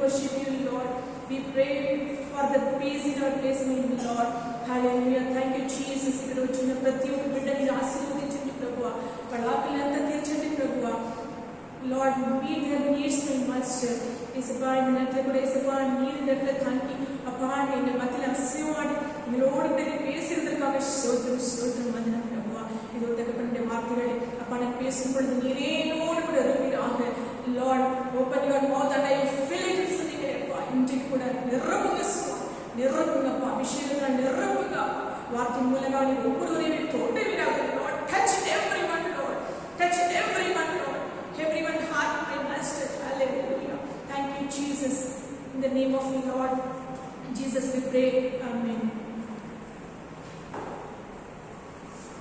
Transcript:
worship you, Lord. We pray for the peace in our place, Lord. Hallelujah. Thank you, Jesus. ఇక్కడ వచ్చిన ప్రతి ఒక్క బిడ్డని ఆశీర్వదించండి ప్రభువా. వాళ్ళ ఆకలినంతా తీర్చండి ప్రభువా. Lord, meet their needs, my master. Isapa innatla kuda isapa needinatla thanki apart in mathila asiyadi milord tege pesirudakaga stotram vandana prabhuva idu takapande vaarthigale apana pesumpoludhu neere nodu kuda iruviraga. Lord, open your mouth and I fill it sundile appa intiki kuda nirrapunga appa abhishekanga nirrapunga vaarthi moolanga ni oppuduvarine tondeviraga. Lord, touch everyone, Lord, touch everyone, Lord, everyone heart, my master. Hallelujah. Thank you, Jesus. In the name of the Lord Jesus we pray. Amen.